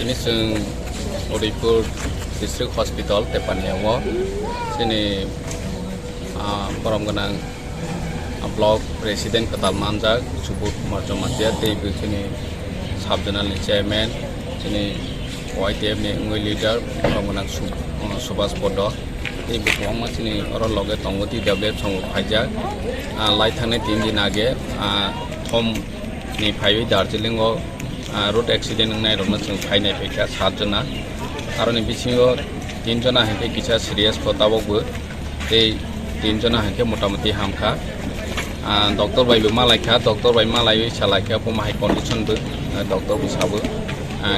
Ini sing Odipur District Hospital Patimungo sini Khwrwng Block President Ketal Manjak Subut Molsom TV sini Subjonal Chairman sini YTF ni leader Khwrwng Subas Podo ini bukan sini orang loge Tongdi develop song pajak Laithane tim dinage Thum ni Phaiwi Darjeeling road accident Naikha जों फायनाय फैखा 7 जना आरो नि बिसिङाव 3 जना हांखे किछा सिरियास पताबो ते 3 जना हांखे मोटामोटी हामखा डॉक्टर बायबो मालायखा डॉक्टर बाय मालाय सालायखा पमाहाय कंडिशन बो डॉक्टर बिसाबो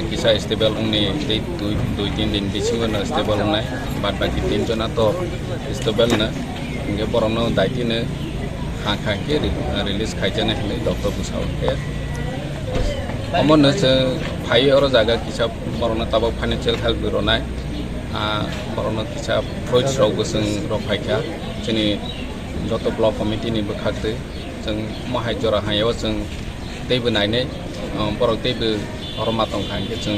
किछा स्टेबल उनि 2-3 दिन बिसिङाव न स्टेबल उनाय बाद बाकी 3 जना तो स्टेबल न इंगे बरनो दायतिनो हांखांखे रिलीज खायजानाय हनै डॉक्टर बिसाबो Amon se phai oro jaga kisa borona tabo financial help bironai borona kisa project rok boseng rok phaikha chini joto block committee ni bkhakte जों mahai jora hayo जों teibo nainai borok teibo oroma tongkhe जों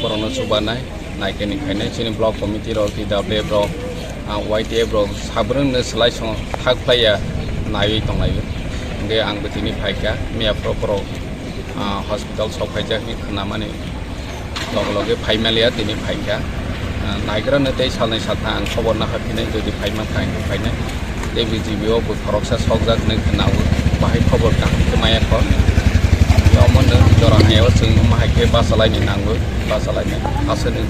borona subanai naikeni khainai chini block committee rok TW rok YTF rok sabrumno slai song thakplaya NaiywiTongnairok nge ang betini phaikha mia pro hospital sokhaijak ni Khwnamani log-loge phaimalia tini phaikha naigrano tei salnai satha ang khobor na hapinai jodi phaima thaing phainai tei BGBO bo khoroksa sokjak nei khnawo bahai khobor ka khmaya kho yomon jora hayo जों mahai ke basalai ni nango basalai ni asani